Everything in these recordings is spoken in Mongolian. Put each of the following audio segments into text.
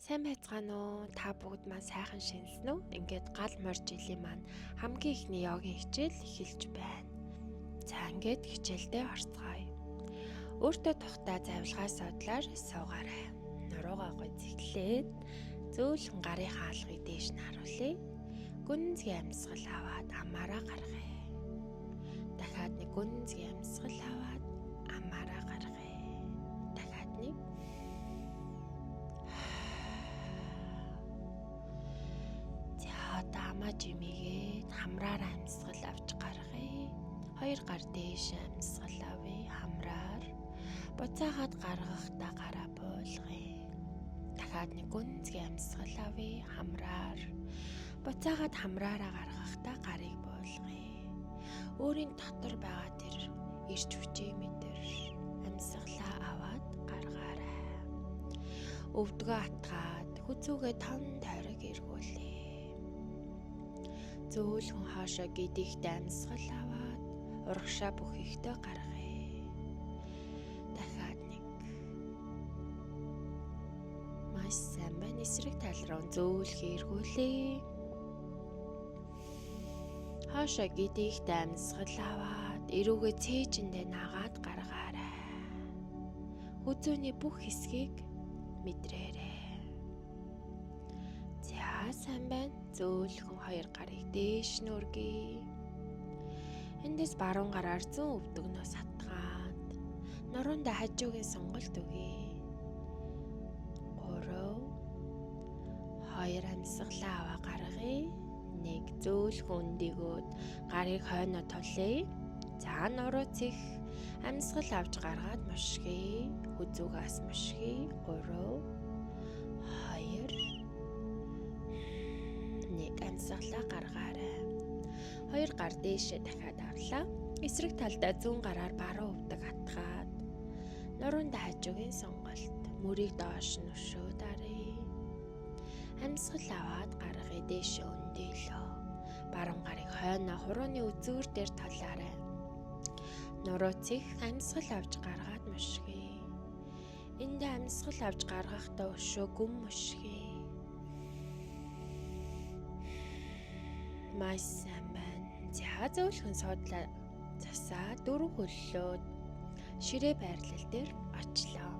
Сайн байцгаана уу? Та бүгд маань сайхан шинсэн үү? Ингээд гал морь жилийн маань хамгийн ихний йогийн хичээл эхэлж байна. За ингээд хичээлдээ орцгоё. Өөртөө тухтай завилгаа содлоор суугаарай. Нуруугаа гойцэглээд зөөлхөн гарын хаалгыг дээш нь харуулъя. Гүнзгий амьсгал аваад амаараа гаргая. Дахиад нэг гүнзгий амьсгал аваад амаараа гаргая. Дахиад нэг. Дамаа жимигээд хамраараа амьсгал авч гаргая. 2 гар дээш амьсгал авъя. Хамраар. Буцаагаад гаргахдаа гараа буулгая. Дахиад нэг гүнзгий амьсгал авъя. Хамраар. Буцаагаад хамраараа гаргахдаа гарыг буулгая. Өөрийн дотор байгаа тэр ирч хүчээ мэдэр амьсгалаа аваад гаргаарай. Өвдгөө атгаад хүзүүгээ тон тойрог эргүүлээ. Зөөлхөн хаашаа гидийхтэй амьсгал аваад урагшаа бүх ихтэй гаргая. Дахиад нэг. Маш сайн байна. Эсрэг тал руу зөөлхөн эргүүлээ. Хаашаа гидийхтэй амьсгал аваад эрүүгээ цээжиндээ нагаад гаргаарай. Хүзүүний бүх хэсгийг мэдрээрэй. Сайн байна. Зөөлхөн 2 гарыг дээш нь өргөе. Эндээс баруун гараар зүүн өвдөгнөөс хатгаад нуруундаа хажуугийн сонголт өгье. 3 2 амьсгалаа аваа гаргая. 1 зөөлхөн өндөгөөд гарыг хойноо тулъя. За нуруу цэх амьсгал авч гаргаад мушгий. Хүзүүгээс мушгий. 3 2 амьсгалаа гаргаарай. 2 гар дээшээ дахиад авлаа. Эсрэг талдаа зүүн гараар баруун өвдөг хатгаад нуруундаа хажуугийн сонголт мөрийг доош нь өшөөд аръя. Амьсгал аваад гаргая. Дээшээ өндөлөө. Баруун гарыг хойноо хурууны үзүүр дээр талаарай. Нуруу цэх амьсгал авч гаргаад мушгий. Энд амьсгал авч гаргахдаа өшөө гүн мушгий. Маш сайн байна. За зөөлхөн суудлаа засаа 4 хөллөөд ширээ байрлал дээр очлоо.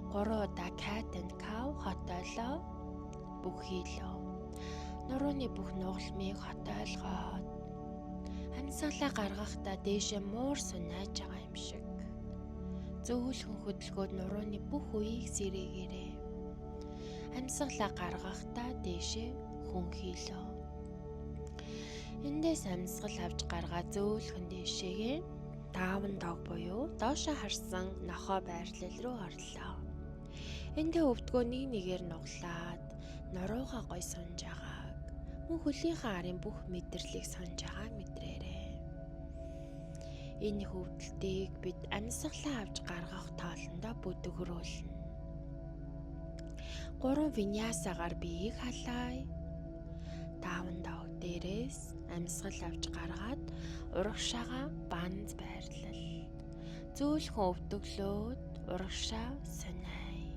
3 удаа cat and cow хотоолоо бүхийлөө. Нурууны бүх нугалмыг хотоолгоод амьсгалаа гаргахдаа дээшээ муур сунааж байгаа юм шиг. Зөөлхөн хөдөлгөөд нурууны бүх үеийг сэргээгээрэй. Амьсгалаа гаргахдаа дээшээ хүнхийлөө. Эндээс амьсгал авч гаргаа зөөлхөн дээшээгээ даавн дог буюу доошоо харсан нохоо байрлал руу орлоо. Эндээ өвдгөө нэгээр нуглаад нуруугаа гой сунж байгааг мөн хөлийнхаа арын бүх мэдрэлийг сонж байгааг мэдрээрэй. Энэ хөвдөлтийг бид амьсгалаа авч гаргах тоолондоо бүдгөрүүлнэ. 3 виньясагаар биеийг халаая. Даавн дог дээрээс амьсгал авч гаргаад урагшаага банз байрлал. Зөөлхөн өвдөглөөд урагшаа сунаая.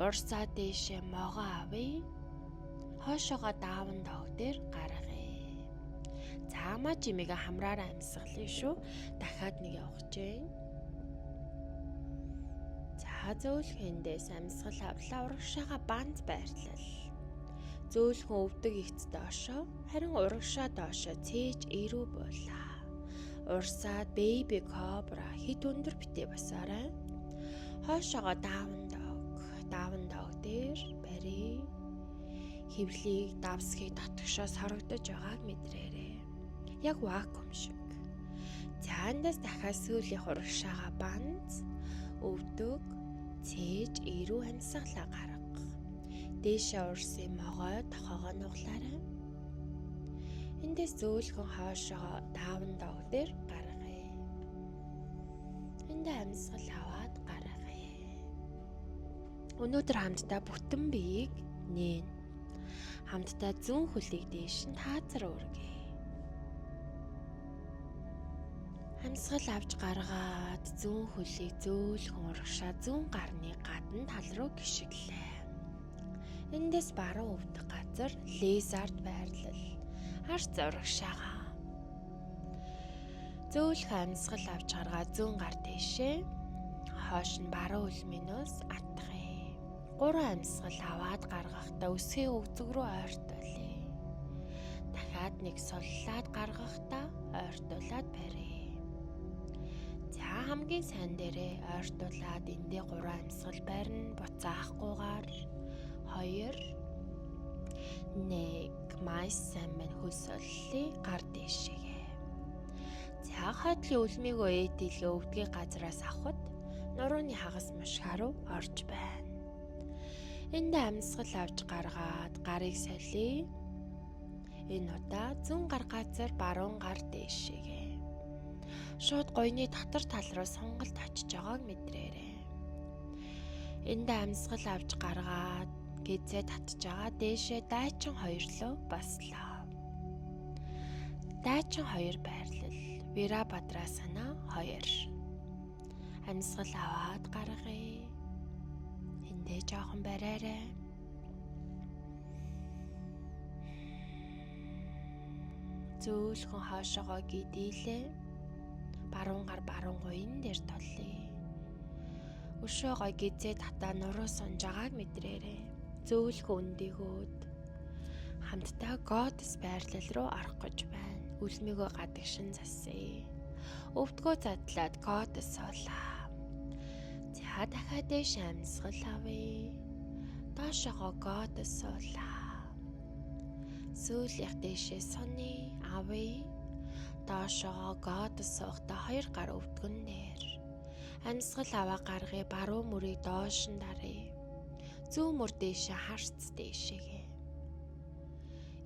Урсаа дээшээ могоо авъя. Хоошоогоо даавн дог дээр гаргая. Цаамаа жимигээ хамраараа амьсгалъя шүү. Дахиад нэг явах чинь. За зөөлхөндөөс амьсгал авлаа. Урагшаага банз байрлал. Зөөлхөн өвдөг ихц доошоо харин урагшаа доошоо цээж ирүү буулаа. Урсаад baby cobra хит өндөр битээ басаарай. Хоошоогоо даавн дог дээр барий. Хөвлийг давсхийг татгшоос хорогдож байгааг мэдрээрэй. Яг вакуум шиг. Цаандаас дахиад сүүлийн урагшаага банз өвдөг цээж ирүү амьсгалаа гарга. Дээшээ урсын могой тохоогоо нуглаарай. Эндээс зөөлхөн хоошоо даавн дог дээр гаргая. Эндээ амьсгал аваад гаргая. Өнөөдөр хамтдаа бүтэн биеийг нээн. Хамтдаа зүүн хөлийг дээш нь таазар өргөе. Амьсгал авч гаргаад зүүн хөлийг зөөлхөн урагшаа зүүн гарны гадна тал руу гიშгэлээ. Эндээс баруун өвдөх газар лизард байрлал. Арч зурагшаага. Зөөлх амьсгал авч гаргаа зүүн гар дэшээ. Хоош нь баруун үлмэнөөс атгая. 3 амьсгал аваад гаргахдаа өсгийн өвзөг рүү ойртуулъя. Дахиад нэг суллаад гаргахдаа ойртуулад барья. За хамгийн сайн дээрээ ойртуулад эндээ 3 амьсгал барина. Буцаахгүйгээр 2 1 маш сайн байна хөлсөллий гар дэшээгээ. За хойдлын үлмийгөө ээдэлгээ өвдгийн газраас авахд нурууны хагас мушгаа руу орж байна. Энд амьсгал авч гаргаад гарыг солиё. Энэ удаа зүүн гар газар баруун гар дэшээгээ. Шууд гойны татар тал руу сонголт очиж байгааг мэдрээрэй. Энд амьсгал авч гаргаад гизээ татж байгаа дээшээ дайчин 2 руу баслаа. Дайчин 2 байрлал. Вирабадрасана 2. Амьсгал аваад гаргая. Эндээ жоохон бариарай. Зөөлхөн хаашаага гидийлээ. Баруун гар баруун гуйн дээр толъё. Өшөө гой гизээ татаа нуруу сунж байгааг мэдрээрэй. Зөөлхөн өндөгөөд хамтдаа Годс байрлал руу орох гэж байна. Үлмийгөө гадагшин засъя. Өвдгөө задлаад Годс суулаа. За дахиад дэш амьсгал авъя. Доошогоо Годс суулаа. Сүүлийнх дэшээ суны авъя. Доошогоо Годс суухдаа 2 гар өвдгөн дээр. Амьсгал аваа гаргая. Баруун мөрийг доош нь даръя. Зүүн мөр дэшээ харц дэшээгээ.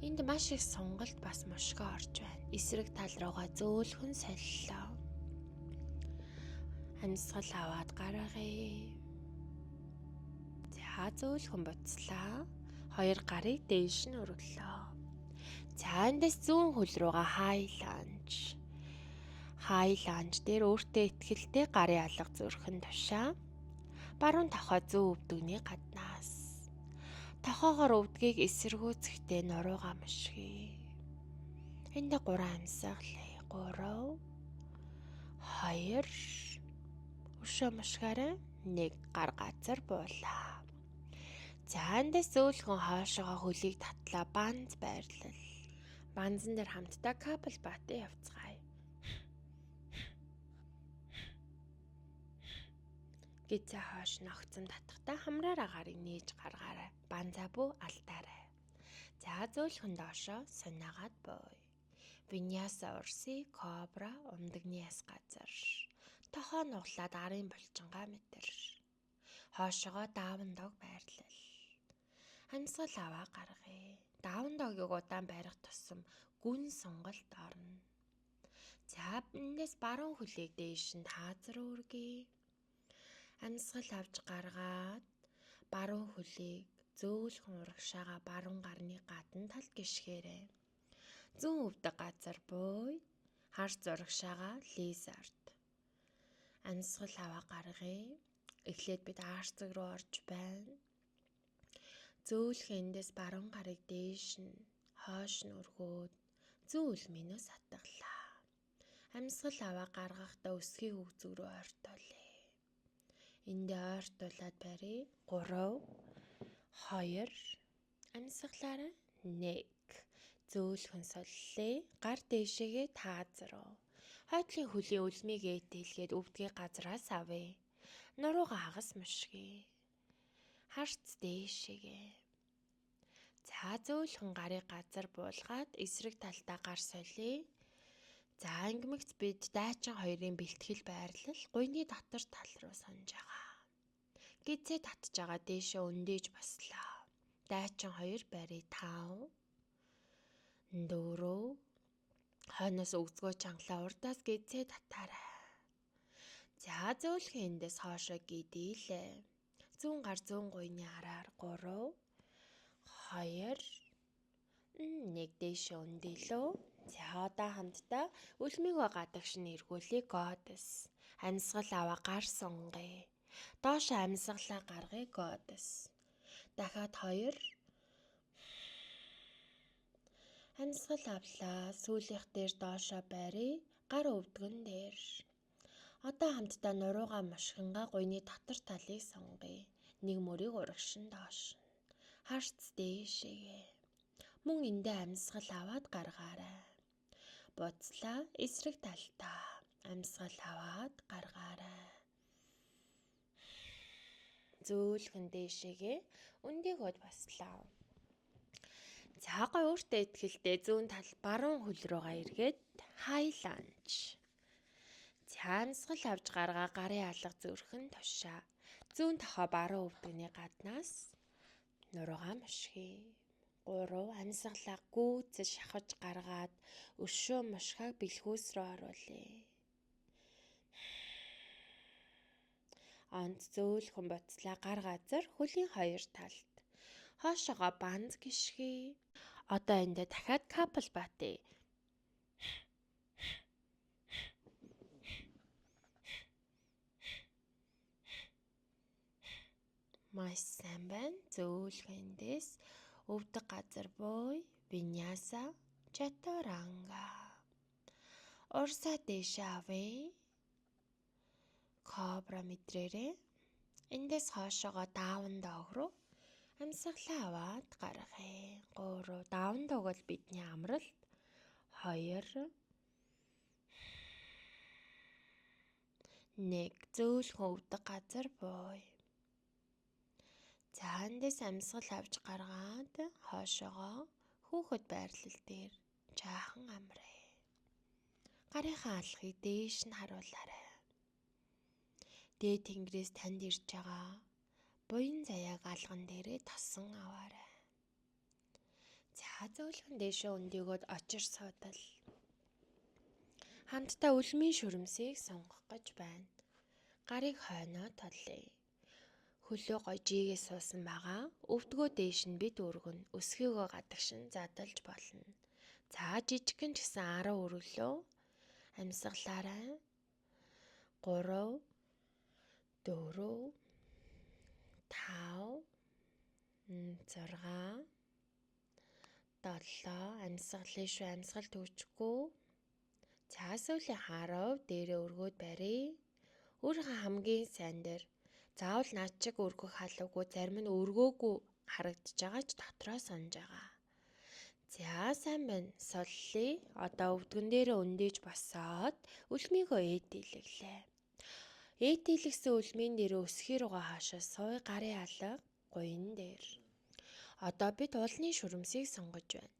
Энд маш их сонголт бас мушгаа орж байна. Эсрэг тал руугаа зөөлхөн солилоо. Амьсгал аваад гаргая. За зөөлхөн буцлаа. 2 гарыг дээш нь өргөлөө. За эндээс зүүн хөл руугаа хайланж. Хайланж дээр өөртөө ихтгэлтэй гарын алга зүрхэн тушаа. Баруун тохоо зүүн өвдөгний гаднаас. Тохоогоор өвдгийг эсэргүүцэхдээ нуруугаа мушгий. Энд 3 амьсгал 3 2 өшөө мушгаарай 1 гар газар буулаа. За эндээс зөөлхөн хоошоогоо хөлийг татлаа банз байрлал. Банзан дээр хамтдаа кабел батын явцгаая. Гизээ хоош ногцом татахтаа хамраараа гарыг нээж гаргаарай. Банзаа бүү алдаарай. За зөөлхөн доошоо сонаагаад бууя. Виняса урси кобра умдагны яс газар. Тохоо нуглаад арын булчингаа мэтэр. Хоошоогоо дааван дог байрлал. Амьсгал аваа гаргая. Дааван догийг удаан барих тусам гүн сонголт орно. За эндээс баруун хөлийг дээш нь таазар өргөе. Амьсгал авч гаргаад баруун хөлийг зөөлхөн урагшаага баруун гарны гадна талд гიშгээрэй. Зүүн өвдөг газар бууй. Харц урагшаага лизард. Амьсгал аваа гаргая. Эхлээд бид арцэг руу орж байна. Зөөлхөн эндээс баруун гарыг дээш нь хоош нь өргөөд зүүн үлмэнээс хатгалаа. Амьсгал аваа гаргахдаа өсгийн өвзөг рүү ойртуулъя. Эндээ ойртуулад барья. 3 2 амьсгалаараа 1 зөөлхөн соллээ. Гар дээшээгээ таазруу. Хойдлын хөлийн үлмийг ээдэлгээд өвдгийн газраас авъя. Нуруугаа хагас мушгий. Харц дээшээгээ. За зөөлхөн гарыг газар буулгаад эсрэг талдаа гар солиё. За ангимагц бид дайчин 2-ын бэлтгэл байрлал гуйны дотор тал руу сонж байгаа. Гизээ татж байгаа дээшээ өндөөж баслаа. Дайчин 2 барий 5 4 хойноос өгзгөө чангалаа урдаас гизээ татаарай. За зөөлхөн эндээс хоошоо гидийлээ. Зүүн гар зүүн гуйны араар 3 2 1 дээшээ өндөлөө. За одоо хамтдаа үлмийгөө гадагш нь эргүүлээ Годс. Амьсгал аваа гар сунгая. Доош амьсгалаа гаргая Годс. Дахиад 2 Амьсгал авлаа. Сүүлийнх дээр доошоо байрыг гар өвдгөн дээр. Одоо хамтдаа нуруугаа мушхингаа гуйны дотор талыг сонгоё. Нэг мөрийг урагшин доош. Харц дээшээгээ. Мөн эндээ амьсгал аваад гаргаарай. Буцлаа эсрэг талтаа. Амьсгал аваад гаргаарай. Зөөлхөн дээшээгээ үндийг од баслаа. Цаагаа өөртөө ихтэй зүүн тал баруун хөл рүүгээ эргээд хайланч. Амьсгал авч гаргаа гарын алга зүрхэн тушаа. Зүүн тохоо баруун өвдгөний гаднаас нуруугаа мушхий. 3 амьсгалаа гүйцэж шахаж гаргаад өшөө мушхааг бэлхүүс рүү оруулъя. Онц зөөлхөн буцлаа гар газар хөлийн хоёр талд. Хоошоогоо банз гიშгий. Одоо эндээ дахиад капл батъя. Маш сайн байна. Зөөлхөндөөс өвдөг газар бууй. Виняса чатуранга. Орса дэшээ авъя. Кобра мэдрээрээ. Эндээс хоошоогоо дааван доог руу амьсгалаа аваад гаргая. 3 дааван доог бол бидний амралт. 2 1 зөөлхөн өвдөг газар бууй. За эндээс амьсгал авч гаргаад хоошоогоо хүүхэд байрлал дээр жаахан амраа. Гарынхаа алхыг дээш нь харуулаарай. Дээд тэнгэрээс танд ирж байгаа буян заяаг алган дээрээ тосон аваарай. За зөөлхөн дээшээ өндөгөөд очир суудал. Хамтдаа үлмийн шүрмсийг сонгох гэж байна. Гарыг хойноо толъё. Хөлөө гожигээ суусан байгаа. Өвдгөө дээш нь бид өргөн өсгийгөө гадагшин задалж болно. За жижигхэн ч гэсэн 10 өргөлөө амьсгалаарай. 3 4 5 6 7 амьсгалын шүү амьсгал төвчгүй. За сүүлийн 10 дээрээ өргөөд барья. Өөрийнхөө хамгийн сайн дээр заавал над чиг өргөх халуугүй зарим нь өргөөгүй харагдаж байгаа ч дотроо сонж байгаа. За сайн байна. Соллоо. Одоо өвдгөн дээрээ өндөөж босоод үлмийгөө ээдэлглээ. Ээдэлгсэн үлмийн дээр өсгий руугаа хаашаа сууй гарын алга гуйн дээр. Одоо бид уулны шүрмсийг сонгож байна.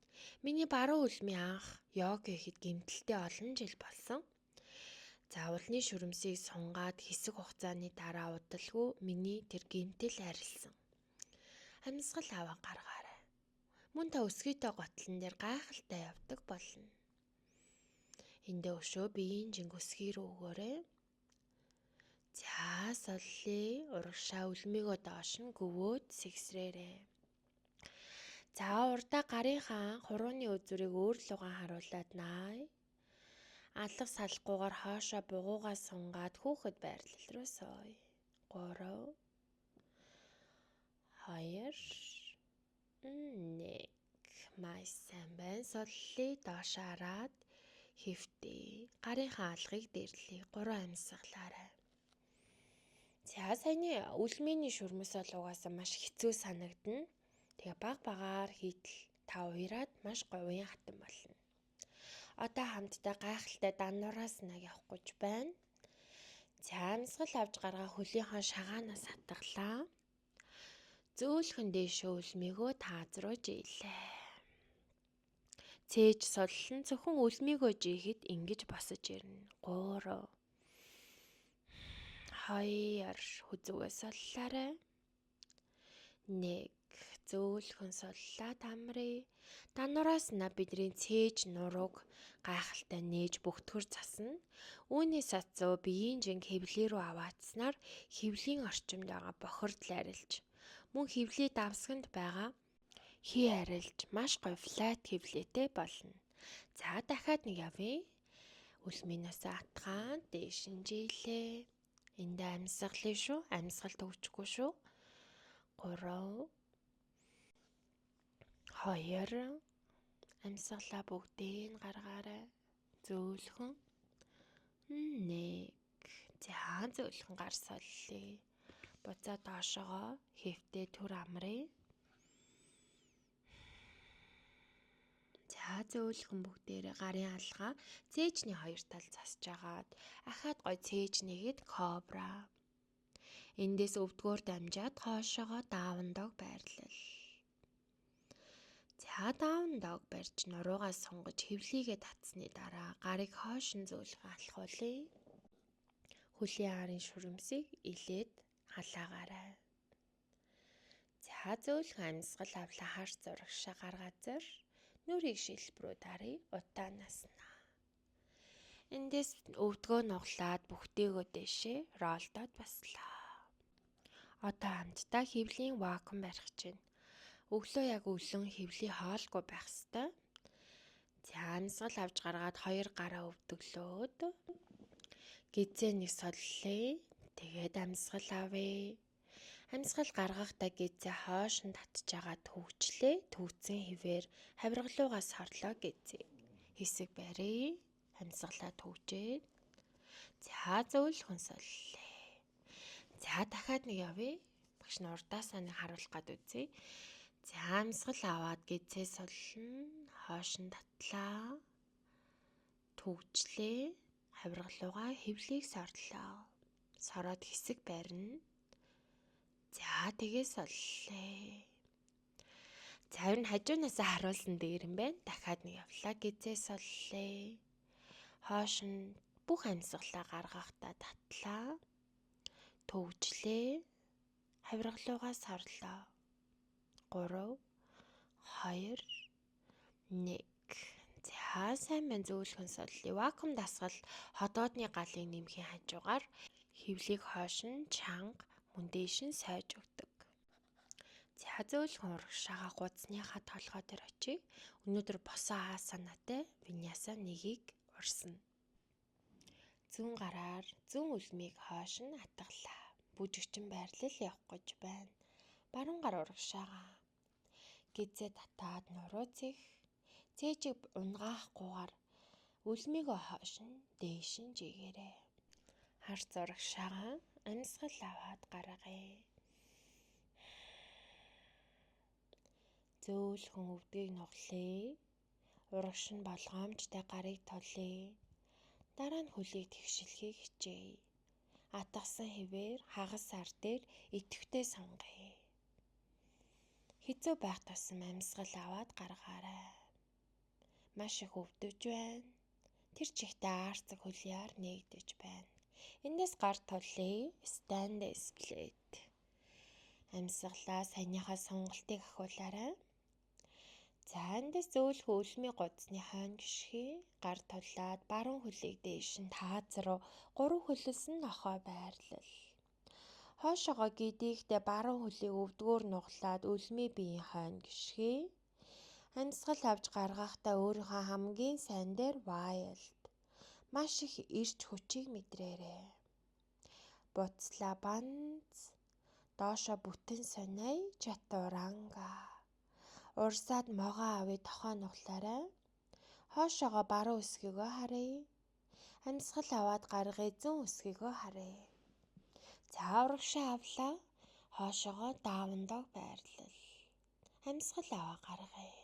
Миний баруун үлмийн анх йог хийхэд гэмтэлтэй олон жил болсон. За уулны шүрмсийг сунгаад хэсэг хугацааны дараа удалгүй миний тэр гэмтэл арилсан. Амьсгал аваа гаргаарай. Мөн та өсгийтэй готлон дээр гайхалтай явдаг болно. Эндээ өшөө биеийн жинг өсгий рүү өгөөрэй. За соллоо. Урагшаа үлмийгөө доош нь гөвөөд сэгсрээрэй. За урдаа гарынхаа хурууны үзүүрийг өөр лугаан харуулад наая. Алга салахгүйгээр хоошоо бугуугаа сунгаад хүүхэд байрлал руу сууя. 3 2 1 маш сайн байна. Соллоо. Доош хараад хэвтээ. Гарынхаа алгыг дээрлэе. 3 амьсгалаарай. За саяны үлмийн шүрмэс бол угаасаа маш хэцүү санагдана. Тэгээ баг багаар хийтэл та уяраад маш говийн хатан болно. Одоо хамтдаа гайхалтай даннуураас нэг явах гэж байна. За амьсгал авч гаргаа хөлийнхөө шагаанаас хатгалаа. Зөөлхөн дээшээ үлмийгөө тааз руу жийлээ. Цээж соллон зөвхөн үлмийгөө жийхэд ингэж босож ирнэ. 3 2 хүзүүгээ соллаарай. 1 зөөлхөн соллаад амръя. Даннуураас на бидний цээж нурууг гайхалтай нээж бүгдгөр засна. Үүнээс цацуу биеийн жинг хэвлээ рүү аваацснаар хэвлийн орчимд байгаа бохирдол арилж, мөн хэвлий давсганд байгаа хий арилж маш гоё флат хэвлээтэй болно. За дахиад нэг явъя. Үлмийнээс атгаан дээш нь жийлээ. Эндээ амьсгалын шүү. Амьсгал төвчгүй шүү. 3 2 Амьсгалаа бүгдийг нь гаргаарай. Зөөлхөн. 1. За зөөлхөн гар соллоо. Буцаа доошогоо хэвтээ түр амрыг. За зөөлхөн бүгдээрээ гарын алгаа цээжний хоёр тал засж агаад ахаад гой цээж нэгэд кобра. Эндээс өвдгөөр дамжаад хоошоогоо дааван дог байрлал. За дааван дог барьж нуруугаа сунгаж хөвлийгээ татсны дараа гарыг хоош нь зөөлхөн алхуулъя. Хөлийн арын шүрмсийг илээд халаагаарай. За зөөлхөн амьсгал авлаа хар зурагшаа гаргазар нүрийг шилбрүү дарыг утаа наснаа. Эндээс өвдгөө нуглаад бүхтэйгөө дэшээ ролдоод баслаа. Одоо хамтдаа хөвлийн вакуум барих чинь. Өглөө яг өлөн хөвлийн хоолгүй байх ёстой. За амьсгал авч гаргаад 2 гараа өвдөглөөд гизээ нэг соллоо. Тэгээд амьсгал авъя. Амьсгал гаргахдаа гизээ хоош нь татж байгаа төвчлээ. Төвцөн хിവэр хавиргалуугаас хорлоо гизээ. Хэсэг барья. Амьсгалаа төвчээд. За зөөлхөн соллоо. За дахиад нэг явъя. Багш нь урдаасаа нэг харуулах гад үзье. За амьсгал аваад гизээ солно. Хоош нь татлаа. Төвчлээ. Хавиргалуугаа хөвлийг сорлоо. Сороод хэсэг барина. За тэгээ соллоо. За ер нь хажуунаас харуулсан дээр юм байна. Дахиад нэг явлаа. Гизээ соллоо. Хоош нь бүх амьсгалаа гаргахдаа татлаа. Төвжлээ. Хавиргалуугаа сорлоо. 3 2 1. За сайн байна зөөлхөн соллоо. Вакуум дасгал ходоодны галыг нэмхийн хажуугаар хөвлийг хоош нь чанга мөн дээш нь сойж өгдөг. За зөөлхөн урагшаага гудсныхаа толгой дээр очие. Өнөөдөр босоо аасанатай виняса нэгийг урсна. Зүүн гараар зүүн үлмийг хоош нь атгалаа. Бүжигчин байрлал явах гэж байна. Баруун гар урагшаага гизээ татаад нурууцих цээжиг унгаахгүйгээр үлмийгөө хоош нь дээш нь жигээрэй. Хар зурагшаага амьсгал аваад гаргая. Зөөлхөн өвдгийг нуглая. Урагш нь болгоомжтой гарыг тулъя. Дараа нь хөлийг тэгшилхийг хичээе. Атгасан хിവэр хагас ар дээр идэвхтэй сонгоё. Хэцүү байх тусам амьсгал аваад гаргаарай. Маш их өвдөж байна. Тэр чихтэй аарцаг хөлөөр нээгдэж байна. Эндээс гар тулъя. Станлес плейт. Амьсгалаа саяныхаа сонголтыг ахиулаарай. За эндээс зөөлхөн үлмий гудсны хойно гიშгий. Гар тулаад баруун хөлийг дээш нь таац руу 3 хөлөсөн нохой байрлал. Хоошоогоо гидийхдээ баруун хөлийг өвдгөөр нуглаад үлмий биеийн хойно гიშгий. Амьсгал авч гаргахдаа өөрийнхөө хамгийн сайн дээр вайлд. Маш их эрч хүчийг мэдрээрэй. Буцлаа банз. Доошо бүтэн сонио чатуранга. Урсаад могоо авъя тохоо нуглаарай. Хоошоогоо баруун өсгийгөө харъя. Амьсгал аваад гаргая зүүн өсгийгөө харъя. За урагшаа авлаа. Хоошоогоо дааван дог байрлал. Амьсгал аваа гаргая.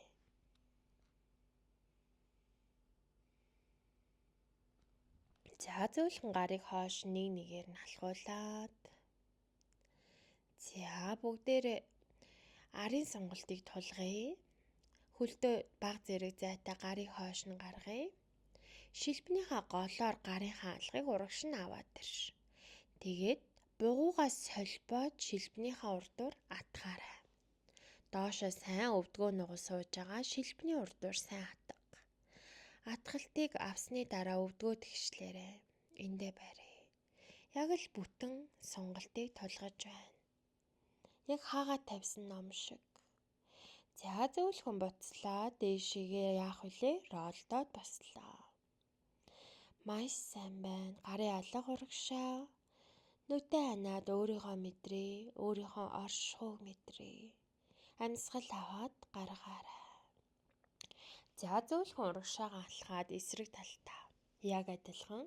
За зөөлхөн гарыг хоош нэг нэгээр нь алхуулад. За бүгдээрээ арын сонголтыг тулгая. Хөлдөө баг зэрэг зайтай гарыг хоош нь гаргая. Шилбнийхаа голоор гарынхаа алгыг урагш нь аваад ирш. Тэгээд бугуугаас солбоод шилбнийхаа урдуур атгаарай. Доошоо сайн өвдгөө нугал сууж байгаа шилбний урдуур сайн атга. Атгалтыг авсны дараа өвдгөө тэгшлээрэй. Эндээ барья. Яг л бүтэн сонголтыг тулгаж байна. Яг хаагаа тавьсан ном шиг. За зөөлхөн буцлаа. Дээшигээ яах вүлээ? Ролдоод баслаа. Маш сайн байна. Гарын алга урагшаа. Нүдээ ханаад өөрийгөө мэдрээ. Өөрийнхөө оршихуйг мэдрээ. Амьсгал аваад гаргаарай. За зөөлхөн урагшаагаа алхаад эсрэг талтаа. Яг адилхан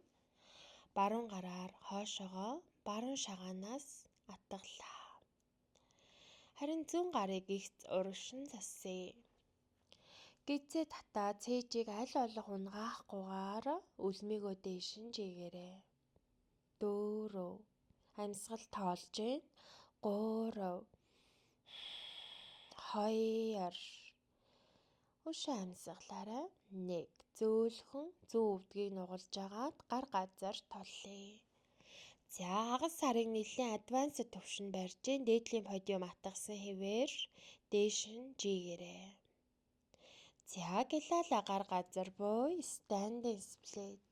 баруун гараар хоошоогоо баруун шагаанаас атгалаа. Харин зүүн гарыг ихц урагшин засъя. Гизээ татаа цээжийг аль болох унгаахгүйгээр үлмийгөө дээш нь жийгээрэй. 4 амьсгал тоолж гээ. 3 2 Өшөө амьсгалаарай. 1 зөөлхөн зүүн өвдгийг нугалж агаад гар газар толъё. За хагас сарыг нэлийн адвансд төвшөнд барьж дээдлийн подиум атгасан хэвээр дээш нь жийгээрэй. За гялала гар газар буй standing split.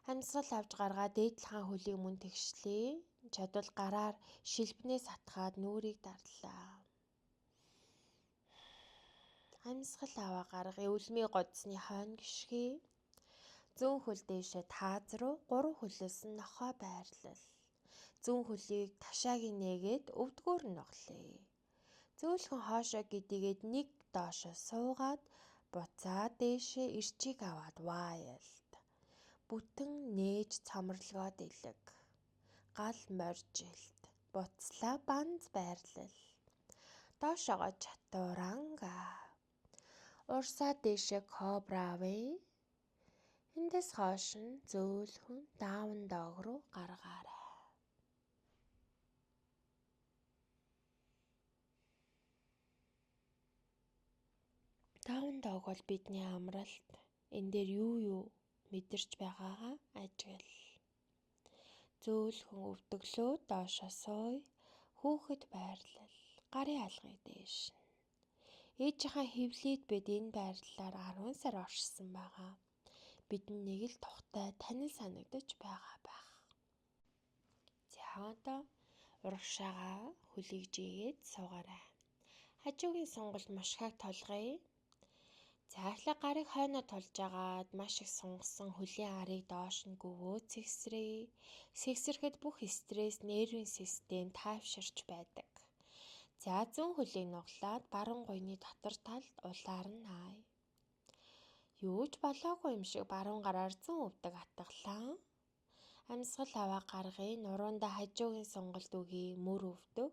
Амьсгал авч гаргаа дээдлхэн хөлийг мөн тэгшлээ. Чадвал гараар шилбнээс атгаад нүрийг дарлаа. Амьсгал аваа гаргая. Үлмийн годсны хойно гიშгий. Зүүн хөл дээшээ тааз руу 3 хөлөөс нь нохой байрлал. Зүүн хөлийг ташаагийн нээгээд өвдгөөр нь нуглая. Зөөлхөн хоошоо гидийгээд нэг доошоо суугаад буцаад дээшээ ирчиг аваад wild. Бүтэн нээж цомрлогоод илэг. Гал моржилт. Буцлаа банз байрлал. Доошоогоо чатуранга. Урсаа дээшээ кобра авъя. Эндээс хойш нь зөөлхөн down dog руу гаргаарай. Down dog бол бидний амралт. Энэ дээр юу мэдэрч байгаагаа ажигла. Зөөлхөн өвдөглөө доошоо сууя. Хүүхэд байрлал. Гарын алгыг дээш нь. Ээжийнхаа хөвлөд бид энэ байрлалаар 10 сар оршсон байгаа. Бидний нэг л тухтай танил санагдаж байгаа байх. За одоо урагшаагаа хөлийг жийгээд суугаарай. Хажуугийн сонголт мушхайг толгоё. За эхлээ гарыг хойноо тулж агаад маш их сунгасан хөлийн арыг доош нь гөвөө цэгсрээ. Цэгсрэхэд бүх стресс нервийн систем тайвширч байдаг. За зүүн хөлийг нуглаад баруун гуйны дотор талд улаар нь хай. Юу ч болоогүй юм шиг баруун гараар зүүн өвдөг атгалаа. Амьсгал аваа гаргая. Нуруундаа хажуугийн сонголт үгүй мөр өвдөг.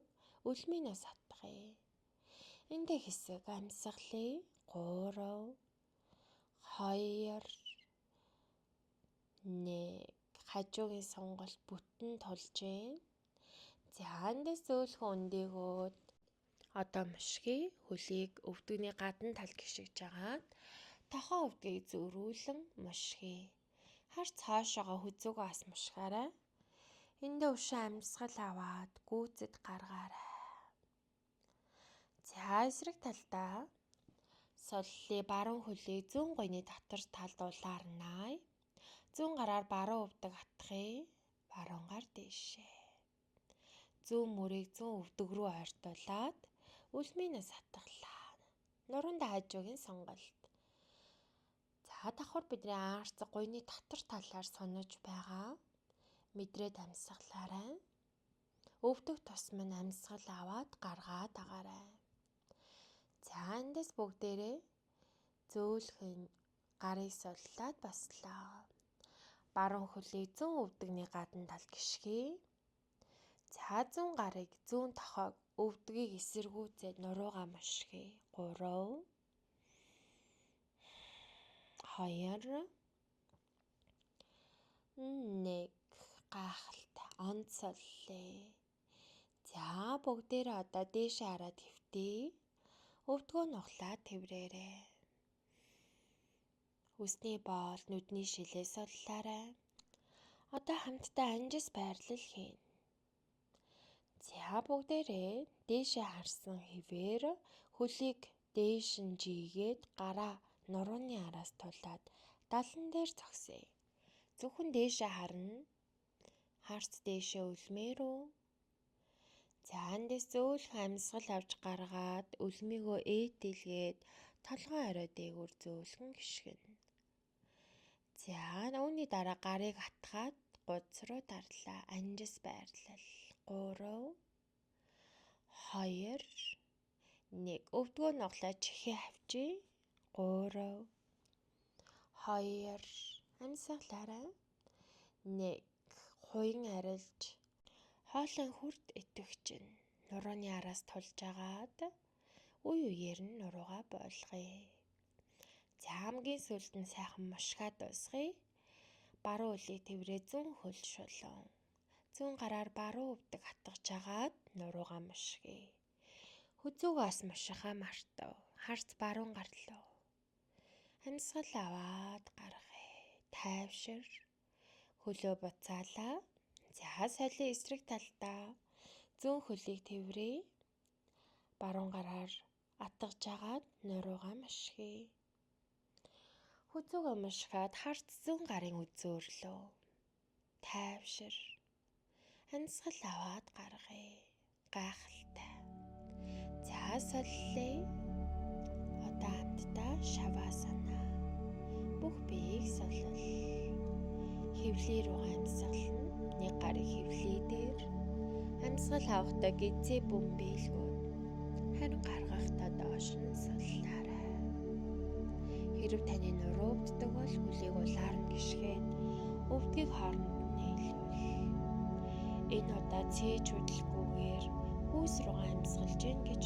Үлмийнээс атгая. Эндээ хэсэг амьсгалъя. 3 2 1 хажуугийн сонголт бүтэн тулж гээ. За эндээс зөөлхөн өндөөгөөд одоо мушгий хөлийг өвдөгний гадна тал гიშгэж агаад тохоо өвдгийг зөрүүлэн мушгий. Харц хоошоогоо хүзүүгөө ас мушгаарай. Эндээ өшөө амьсгал аваад гүйцэд гаргаарай. За эсрэг талдаа соллие баруун хөлийг зүүн гуйны дотор талд улаар нь хай. Зүүн гараар баруун өвдөг атгая. Баруун гар дээшээ. Зүүн мөрийг зүүн өвдөг рүү ойртуулад үлмийнээс атгалаа. Нуруундаа хажуугийн сонголт. За давхар бидний аарцаг гуйны дотор талаар сонож байгаа. Мэдрээд амьсгалаарай. Өвдөх тусам нь амьсгал аваад гаргаад агаарай. За эндээс бүгдээрээ зөөлхөн гарыг суллаад баслаа. Баруун хөлийг зүүн өвдөгний гадна тал гიშгий. За зүүн гарыг зүүн тохоог өвдгийг эсэргүүцээд нуруугаа мушгий. 3 2 1 гахалтай онцоллээ. За бүгдээрээ одоо дээшээ хараад хэвтээ. Өвдгөө нуглаад тэврээрэй. Үсний боол нүдний шилээ суллаарай. Одоо хамтдаа анжис байрлал хийнэ. За бүгдээрээ дээшээ харсан хэвээр хөлийг дээш нь жийгээд гараа нурууны араас тулаад далан дээр зогсъё. Зөвхөн дээшээ харна. Харц дээшээ үлмээрөө. За эндээс зөөлхөн амьсгал авч гаргаад үлмийгөө ээдэлгээд толгой орой дээгүүр зөөлхөн гიშгэнэ. За үүний дараа гарыг атгаад гудс руу дарлаа. Анжис байрлал. 3 2 1 өвдгөө нуглаа чихээ хавчий. 3 2 амьсгалаарай. 1 хуян арилж хоолын хүрд идэвхжин нурууны араас тулж агаад үе үеэр нь нуруугаа болгоё. За хамгийн сүүлд нь сайхан мушгаад дуусгая. Баруун үлийг тэврээ зүүн хөл шулуун. Зүүн гараар баруун өвдөг хатгаж агаад нуруугаа мушгий. Хүзүүгээс мушихаа мартав. Харц баруун гарлуу. Амьсгал аваад гаргая. Тайвшир. Хөлөө буцаалаа. За соёлын эсрэг талдаа зүүн хөлийг тэврээ. Баруун гараар атгаж агаад нуруугаа мушгий. Хүзүүгээ мушгаад харц зүүн гарын үзүүрлөө. Тайвшир. Амьсгал аваад гаргая. Гайхалтай. За солилээ. Одоо хамтдаа шавасана. Бүх биеийг солил. Хөвлий рүү амьсгална. Нэг гарыг хөвлий дээр. Амьсгал авахдаа гизээ бөмбөөлгөө. Харин гаргахдаа доош нь солилаарай. Хэрв таны нуруу өвддөг бол хөлийг улаар нь гიშгээд өвдгийг хооронд нь нийлүүл. Энэ удаа цээж хөдөлгүйгээр хүүс рүүгээ амьсгалж гин гэж